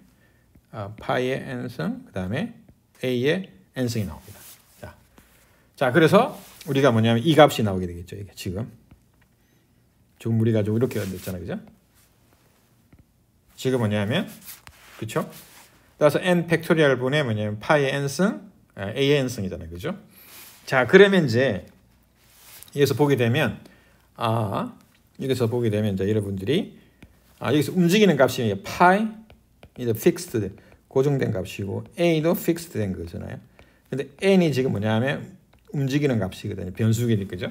파이의 n승 그 다음에 a의 n승이 나옵니다. 자, 그래서 우리가 뭐냐면 이 값이 나오게 되겠죠. 이게 지금 우리가 좀 이렇게 됐잖아요. 그죠? 지금 뭐냐면 그렇죠? 따라서 n 팩토리얼 분의 뭐냐면 파이의 n승 a의 n승이잖아요. 그죠? 자, 그러면 이제 여기서 보게 되면 이제 여러분들이 여기서 움직이는 값이 파이 이제 픽스드 고정된 값이고 a도 픽스드 된 거잖아요. 근데 n이 지금 뭐냐면 움직이는 값이거든요. 변수기니까. 그죠?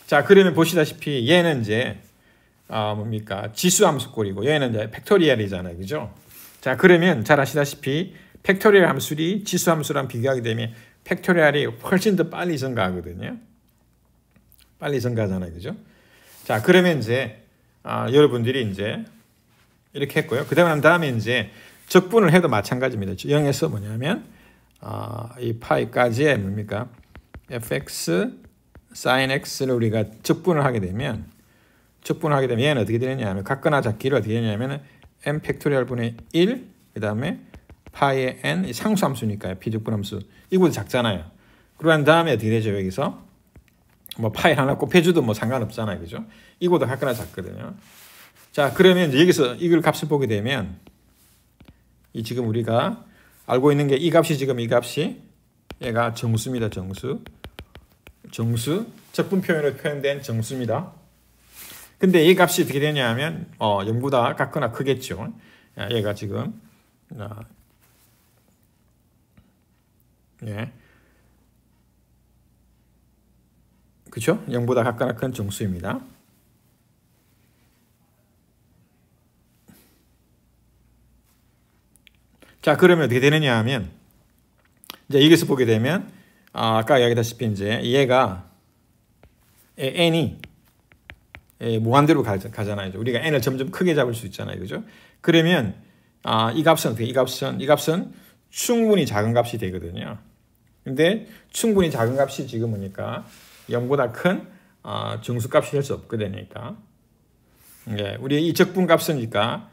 자, 그러면 보시다시피 얘는 이제 뭡니까? 지수 함수꼴이고 얘는 이제 팩토리얼이잖아요. 그죠? 자, 그러면 잘 아시다시피 팩토리얼 함수이 지수 함수랑 비교하게 되면 팩토리얼이 훨씬 더 빨리 증가하거든요. 빨리 증가하잖아요. 그죠? 자, 그러면 이제 여러분들이 이제 이렇게 했고요. 그 다음에 이제 적분을 해도 마찬가지입니다. 0에서 뭐냐면 이 파이까지의 뭡니까? fx sin x를 우리가 적분을 하게 되면 얘는 어떻게 되느냐 하면 같거나 작기를 어떻게 되냐면 n 팩토리얼 분의 1 그 다음에 파이의 n 상수함수니까요. 비적분함수 이거보다 작잖아요. 그러한 다음에 어떻게 되죠? 여기서 뭐 파이 하나 곱해줘도 뭐 상관없잖아요. 그죠? 이거보다 같거나 작거든요. 자, 그러면 이제 여기서 이걸 값을 보게 되면 이 지금 우리가 알고 있는 게 이 값이 얘가 정수입니다. 정수 적분 표현으로 표현된 정수입니다. 근데 이 값이 어떻게 되냐 하면 0보다 같거나 크겠죠. 얘가 지금 그렇죠? 0보다 같거나 큰 정수입니다. 자, 그러면 어떻게 되느냐 하면 이제 여기서 보게 되면 아까 이야기했다시피 이제 얘가 n이 무한대로 가잖아요. 우리가 n을 점점 크게 잡을 수 있잖아요. 그죠? 그러면 이 값은 충분히 작은 값이 되거든요. 근데 충분히 작은 값이 지금 보니까 0보다 큰 정수값이 될 수 없거든요. 예, 우리 이 적분값이니까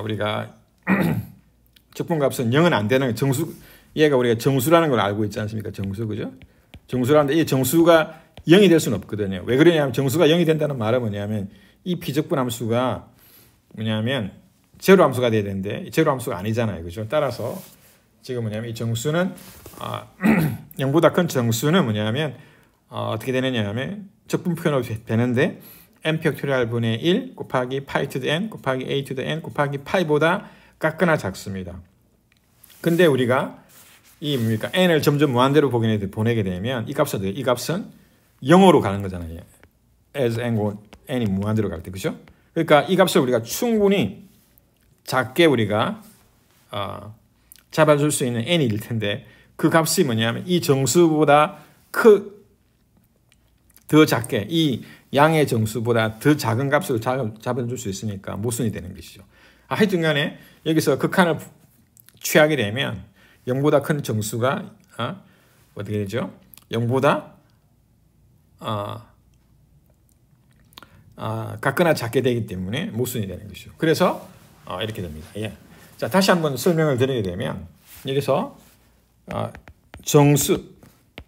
우리가 적분값은 0은 안 되는 정수, 얘가 우리가 정수라는 걸 알고 있지 않습니까? 정수, 그죠? 정수라는데 이 정수가 0이 될 수는 없거든요. 왜 그러냐면 정수가 0이 된다는 말은 뭐냐면 이 비적분 함수가 뭐냐면 제로 함수가 돼야 되는데 제로 함수가 아니잖아요. 그죠? 따라서 지금 뭐냐면 이 정수는 0보다 큰 정수는 뭐냐면 어떻게 되느냐 하면 적분 표현으로 되는데 n 팩토리얼 분의 1 곱하기 파이 to the n 곱하기 a to the n 곱하기 파이보다 작거나 작습니다. 근데 우리가 이 뭡니까? n을 점점 무한대로 보내게 되면 이 값은 0으로 가는 거잖아요. as n이 무한대로 갈 때, 그죠? 그러니까 이 값을 우리가 충분히 작게 우리가 잡아줄 수 있는 n일 텐데 그 값이 뭐냐면 이 정수보다 더 작게 이 양의 정수보다 더 작은 값을 잡아줄 수 있으니까 모순이 되는 것이죠. 하여튼 간에 여기서 극한을 취하게 되면 0보다 큰 정수가 어떻게 되죠? 0보다 같거나 작게 되기 때문에 모순이 되는 것이죠. 그래서 이렇게 됩니다. 예. 자, 다시 한번 설명을 드리게 되면 여기서 정수,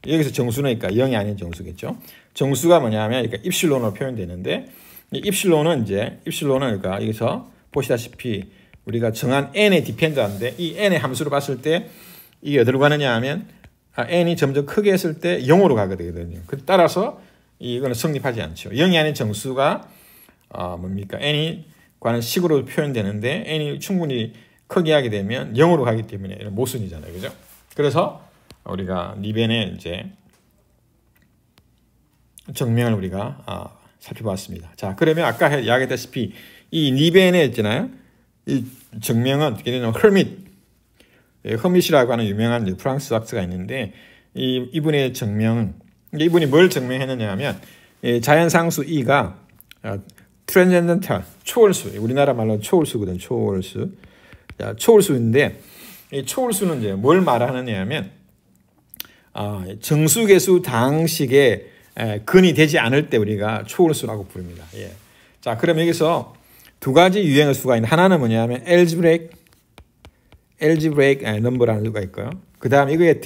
여기서 정수니까 0이 아닌 정수겠죠. 정수가 뭐냐면 그러니까 입실론으로 표현되는데 이 입실론은 그러니까 여기서 보시다시피 우리가 정한 n에 디펜드한데 이 n의 함수로 봤을 때 이게 어디로 가느냐 하면 n이 점점 크게 했을 때 0으로 가게 되거든요. 따라서 이거는 성립하지 않죠. 0이 아닌 정수가 뭡니까? n이 관한 식으로 표현되는데 n이 충분히 크게 하게 되면 0으로 가기 때문에 이런 모순이잖아요. 그죠? 그래서 우리가 니벤의 이제 정명을 우리가 살펴봤습니다. 자, 그러면 아까 이야기했다시피 이 니벤에 있잖아요. 이 정명은 어떻게 되냐면 허밋이라고 하는 유명한 프랑스 학자가 있는데 이분의 정명은 이분이 뭘 정명했느냐 하면 자연상수 E가 트랜젠던탈 초월수, 우리나라 말로 초월수거든. 초월수. 자, 초월수인데 이 초월수는 이제 뭘 말하느냐 하면 정수계수 당식에 근이 되지 않을 때 우리가 초월수라고 부릅니다. 예. 자, 그럼 여기서 두 가지 유형의 수가 있는데 하나는 뭐냐면 algebraic number라는 수가 있고요. 그 다음 이거에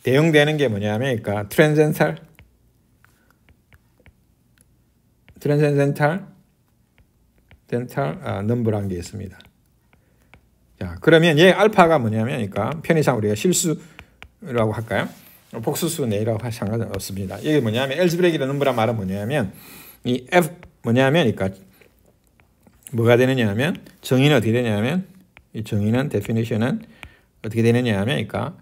대응되는 게 뭐냐면 그러니까 transcendental number라는 게 있습니다. 자, 그러면 얘 알파가 뭐냐면 그러니까 편의상 우리가 실수라고 할까요? 복수수 내라고 상관없습니다. 이게 뭐냐면 algebraic이라는 number란 말은 뭐냐면 이 f 뭐냐면 그러니까 뭐가 되느냐 하면 정의는 어떻게 되냐면 이 정의는 definition은 어떻게 되느냐 하면 그러니까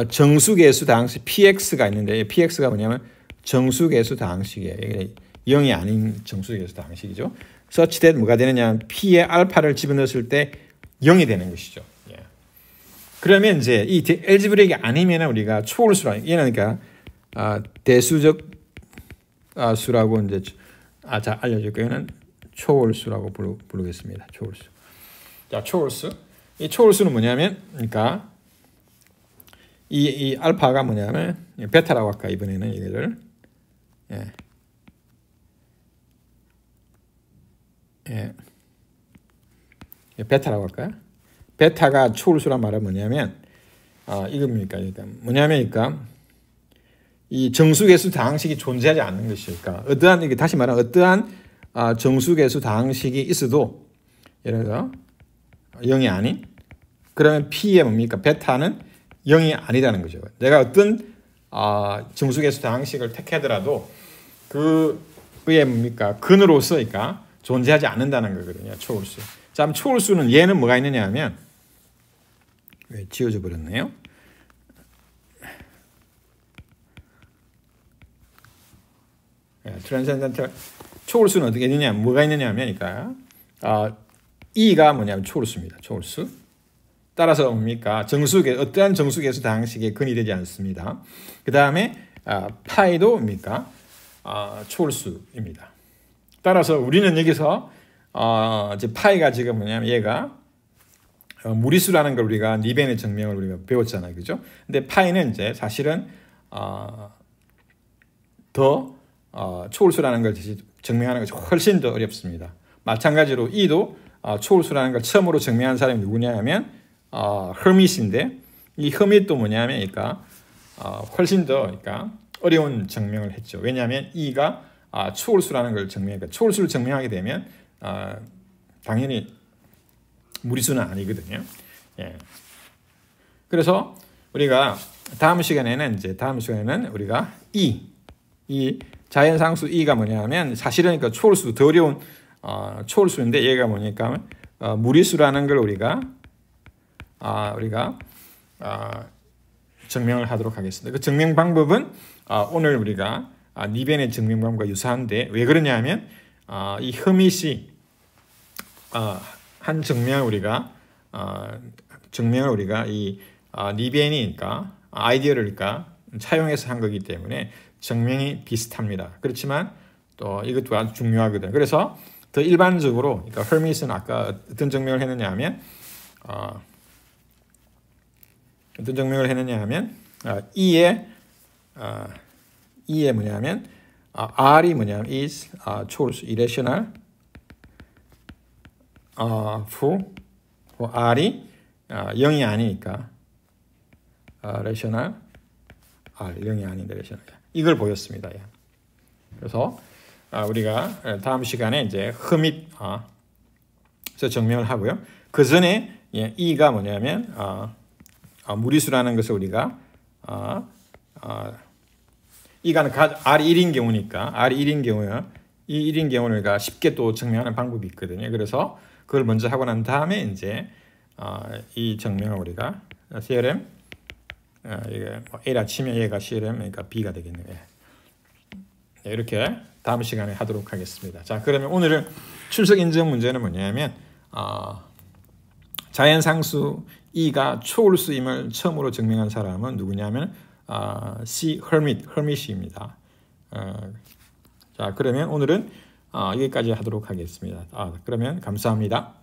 정수계수 다항식 px가 있는데 이 px가 뭐냐면 정수계수 다항식이에요. 이게 0이 아닌 정수계수 다항식이죠. such that 뭐가 되느냐 하면 p의 알파를 집어넣었을 때 0이 되는 것이죠. 예. 그러면 이제 이 algebraic이 아니면 우리가 초월수라 얘는 그러니까 대수적 수라고 이제 자 알려줄 거예요. 초월수라고 부르겠습니다. 초월수. 자, 초월수. 이 초월수는 뭐냐면, 그러니까 이 알파가 뭐냐면 베타라고 할까 이번에는 이거를 베타라고 할까요? 베타가 초월수란 말은 뭐냐면 이겁니까? 그러니까 뭐냐면 그러니까 이 정수계수 다항식이 존재하지 않는 것이니까 어떠한 이게 다시 말하면 어떠한 정수계수 다항식이 있어도 예를 들어 0이 아닌 그러면 P의 뭡니까? 베타는 0이 아니라는 거죠. 내가 어떤 정수계수 다항식을 택하더라도 그의 뭡니까? 근으로서 그러니까 존재하지 않는다는 거거든요. 초월수. 자, 그럼 초월수는 얘는 뭐가 있느냐 하면 왜 지워져 버렸네요. 트랜센덴탈 초월수는 어떻게 되느냐, 뭐가 있느냐 하면, 그러니까, E가 뭐냐면 초월수입니다. 초월수. 따라서 뭡니까? 어떠한 정수계수 다항식에 근이 되지 않습니다. 그 다음에, 파이도 뭡니까? 초월수입니다. 따라서 우리는 여기서, 이제 파이가 지금 뭐냐면 얘가 무리수라는 걸 우리가 니벤의 정명을 우리가 배웠잖아요. 그죠? 근데 파이는 이제 사실은, 더 초월수라는 걸 증명하는 것이 훨씬 더 어렵습니다. 마찬가지로 E도 초월수라는 걸 처음으로 증명한 사람이 누구냐 하면 허밋인데 이 허밋도 뭐냐면 그러니까 훨씬 더 그러니까 어려운 증명을 했죠. 왜냐하면 E가 초월수라는 걸 증명하니까 초월수를 증명하게 되면 당연히 무리수는 아니거든요. 예. 그래서 우리가 다음 시간에는 우리가 이 자연상수 E가 뭐냐면 사실은 그러니까 초월수 더 어려운 초월수인데 얘가 뭐니까 무리수라는 걸 우리가 증명을 하도록 하겠습니다. 그 증명 방법은 오늘 우리가 니벤의 증명 방법과 유사한데 왜 그러냐면 이 허밋이 한 증명을 우리가 이 니벤이니까 아이디어를 차용해서 한 거기 때문에 증명이 비슷합니다. 그렇지만 또 이것도 아주 중요하거든요. 그래서 더 일반적으로 그러니까 허밋은 아까 어떤 증명을 했느냐 하면 E에 뭐냐면 R이 뭐냐면 is 초월수 irrational R이 0이 아니니까 rational R 0이 아닌데 rational 이걸 보였습니다. 그래서 우리가 다음 시간에 이제 허밋에서 증명을 하고요. 그 전에 E가 뭐냐면 무리수라는 것을 우리가 E가 R이 1인 경우니까 R이 1인 경우요. 이 1인 경우를 우리가 쉽게 또 증명하는 방법이 있거든요. 그래서 그걸 먼저 하고 난 다음에 이제 이 증명을 우리가 CLM 이게 A라 치면 얘가 CLM 그러니까 B가 되겠네요. 이렇게 다음 시간에 하도록 하겠습니다. 자, 그러면 오늘은 출석 인정 문제는 뭐냐면 자연상수 E가 초월수임을 처음으로 증명한 사람은 누구냐면 C. 허밋입니다. 자, 그러면 오늘은 여기까지 하도록 하겠습니다. 그러면 감사합니다.